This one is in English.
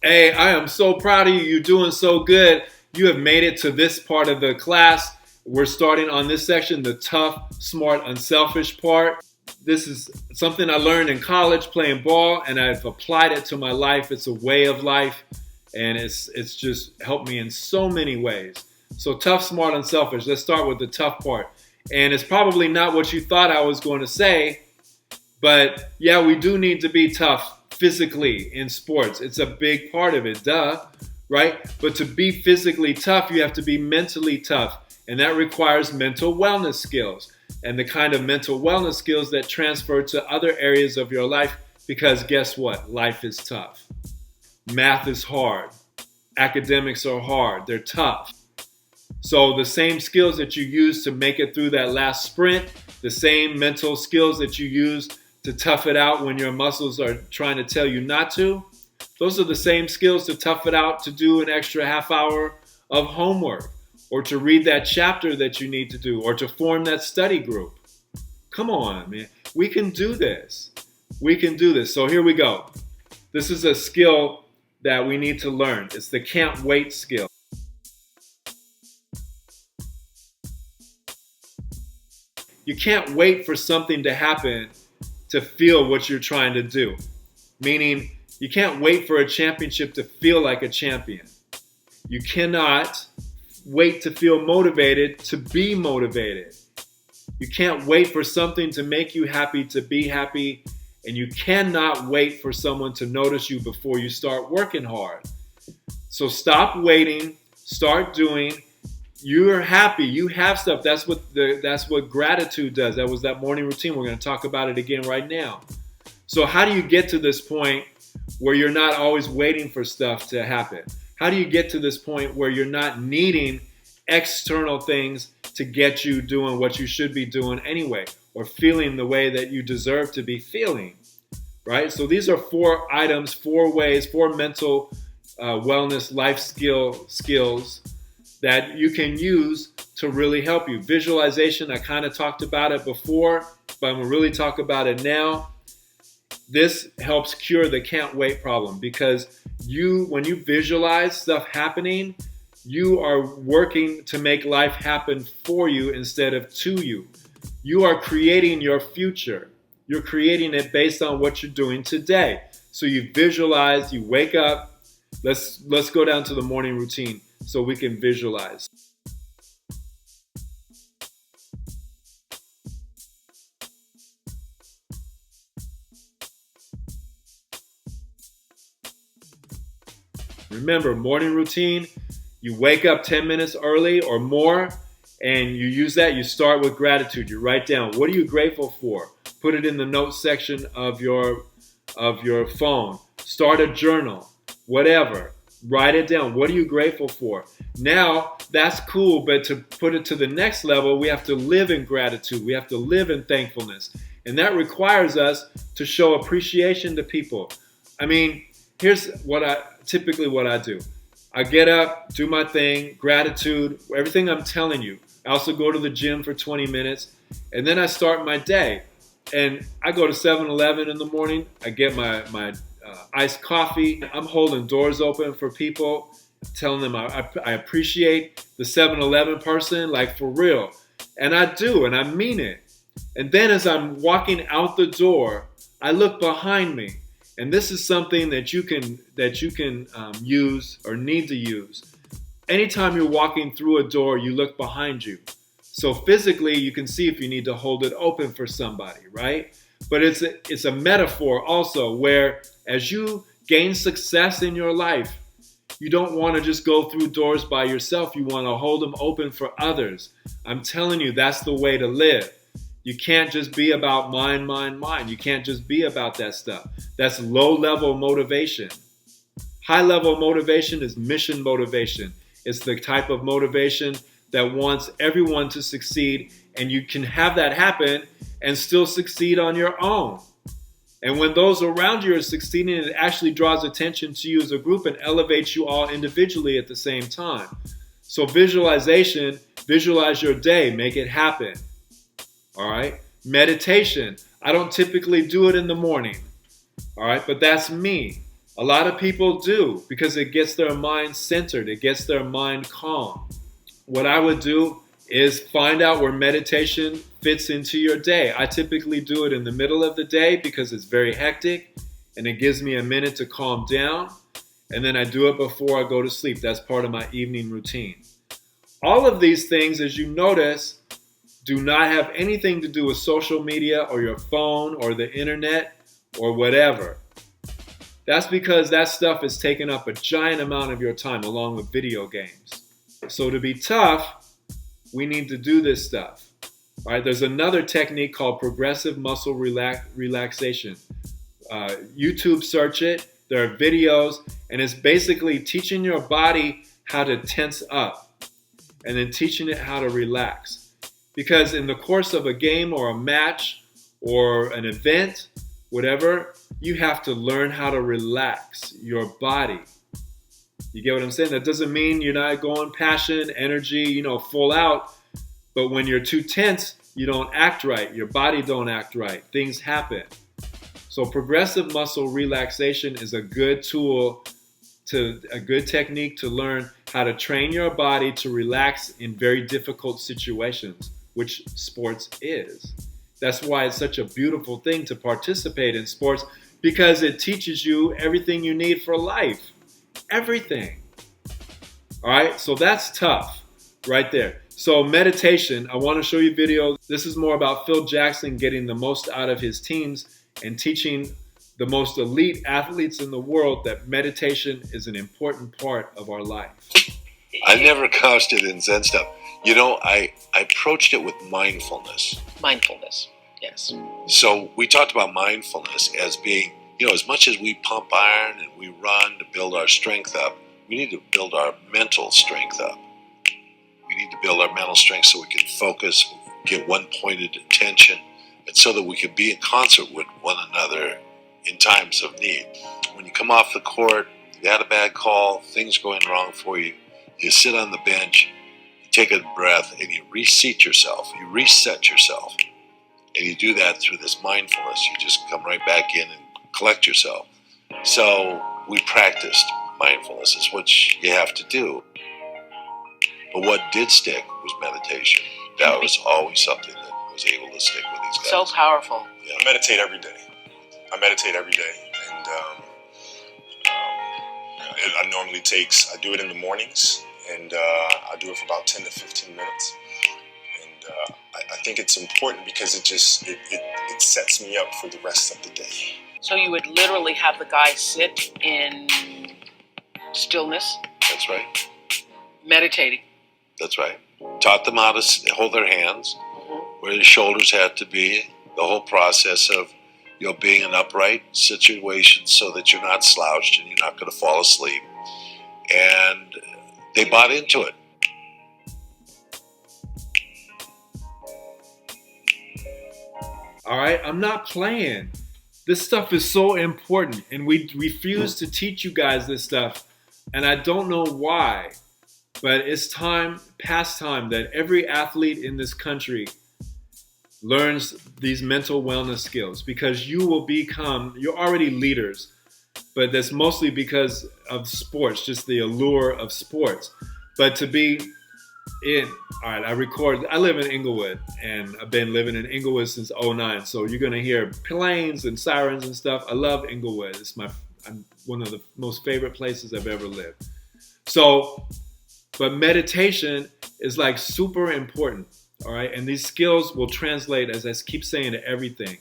Hey, I am so proud of you. You're doing so good. You have made it to this part of the class. We're starting on this section, the tough, smart, unselfish part. This is something I learned in college playing ball, and I've applied it to my life. It's a way of life, and it's just helped me in so many ways. So tough, smart, unselfish. Let's start with the tough part. And it's probably not what you thought I was going to say, but yeah, we do need to be tough physically in sports. It's a big part of it, duh, right? But to be physically tough, you have to be mentally tough. And that requires mental wellness skills and the kind of mental wellness skills that transfer to other areas of your life. Because guess what? Life is tough. Math is hard. Academics are hard. They're tough. So the same skills that you use to make it through that last sprint, the same mental skills that you use to tough it out when your muscles are trying to tell you not to, those are the same skills to tough it out to do an extra half hour of homework, or to read that chapter that you need to do, or to form that study group. Come on, man. We can do this. We can do this. So here we go. This is a skill that we need to learn. It's the can't wait skill. You can't wait for something to happen to feel what you're trying to do. Meaning, you can't wait for a championship to feel like a champion. You cannot wait to feel motivated to be motivated. You can't wait for something to make you happy to be happy. And you cannot wait for someone to notice you before you start working hard. So stop waiting, start doing. You're happy. You have stuff. That's what gratitude does. That was that morning routine. We're going to talk about it again right now. So how do you get to this point where you're not always waiting for stuff to happen? How do you get to this point where you're not needing external things to get you doing what you should be doing anyway, or feeling the way that you deserve to be feeling, right? So these are 4 items, 4 ways, 4 mental wellness life skills that you can use to really help you. Visualization, I kind of talked about it before, but I'm going to really talk about it now. This helps cure the can't wait problem, because when you visualize stuff happening, you are working to make life happen for you instead of to you. You are creating your future. You're creating it based on what you're doing today. So you visualize, you wake up. Let's go down to the morning routine so we can visualize. Remember, morning routine, you wake up 10 minutes early or more, and you use that. You start with gratitude. You write down, what are you grateful for? Put it in the notes section of your phone. Start a journal, whatever. Write it down. What are you grateful for? Now, that's cool, but to put it to the next level, we have to live in gratitude. We have to live in thankfulness. And that requires us to show appreciation to people. I mean, here's what I do. I get up, do my thing, gratitude, everything I'm telling you. I also go to the gym for 20 minutes, and then I start my day. And I go to 7-Eleven in the morning. I get my iced coffee. I'm holding doors open for people, telling them I appreciate the 7-Eleven person, like for real. And I do, and I mean it. And then as I'm walking out the door, I look behind me. And this is something that you can use or need to use. Anytime you're walking through a door, you look behind you. So physically, you can see if you need to hold it open for somebody, right? But it's a metaphor also, where as you gain success in your life, you don't want to just go through doors by yourself. You want to hold them open for others. I'm telling you, that's the way to live. You can't just be about mine. You can't just be about that stuff. That's low-level motivation. High-level motivation is mission motivation. It's the type of motivation that wants everyone to succeed, and you can have that happen and still succeed on your own. And when those around you are succeeding, it actually draws attention to you as a group and elevates you all individually at the same time. So visualization, visualize your day, make it happen. All right. Meditation. I don't typically do it in the morning. All right. But that's me. A lot of people do because it gets their mind centered. It gets their mind calm. What I would do is find out where meditation fits into your day. I typically do it in the middle of the day because it's very hectic and it gives me a minute to calm down. And then I do it before I go to sleep. That's part of my evening routine. All of these things, as you notice, do not have anything to do with social media or your phone or the internet or whatever. That's because that stuff is taking up a giant amount of your time along with video games. So to be tough, we need to do this stuff. All right, there's another technique called progressive muscle relaxation. YouTube search it. There are videos, and it's basically teaching your body how to tense up and then teaching it how to relax. Because in the course of a game or a match or an event, whatever, you have to learn how to relax your body. You get what I'm saying? That doesn't mean you're not going passion, energy, full out. But when you're too tense, you don't act right. Your body don't act right. Things happen. So progressive muscle relaxation is a good tool, a good technique to learn how to train your body to relax in very difficult situations, which sports is. That's why it's such a beautiful thing to participate in sports, because it teaches you everything you need for life. Everything. All right, so that's tough right there. So meditation, I want to show you videos. This is more about Phil Jackson getting the most out of his teams and teaching the most elite athletes in the world that meditation is an important part of our life. I never couched it in Zen stuff. I approached it with mindfulness. Mindfulness, yes. So we talked about mindfulness as being, as much as we pump iron and we run to build our strength up, we need to build our mental strength up. We need to build our mental strength so we can focus, get one-pointed attention, and so that we can be in concert with one another in times of need. When you come off the court, you had a bad call, things going wrong for you, you sit on the bench, you take a breath, and you reset yourself. You reset yourself. And you do that through this mindfulness. You just come right back in and collect yourself. So we practiced mindfulness. It's what you have to do. But what did stick was meditation. That was always something that was able to stick with these guys. So powerful. Yeah. I meditate every day. And it normally I do it in the mornings, and I do it for about 10 to 15 minutes. And I think it's important because it sets me up for the rest of the day. So you would literally have the guy sit in stillness, That's right. meditating. That's right. Taught them how to hold their hands, where their shoulders had to be, the whole process of being in upright situations so that you're not slouched and you're not going to fall asleep. And they bought into it. All right, I'm not playing. This stuff is so important, and we refuse to teach you guys this stuff, and I don't know why, but it's past time that every athlete in this country learns these mental wellness skills, because you're already leaders, but that's mostly because of sports, just the allure of sports. But to be I live in Inglewood, and I've been living in Inglewood since '09, so you're going to hear planes and sirens and stuff. I love Inglewood. It's one of the most favorite places I've ever lived. So, but meditation is super important. All right, and these skills will translate, as I keep saying, to everything.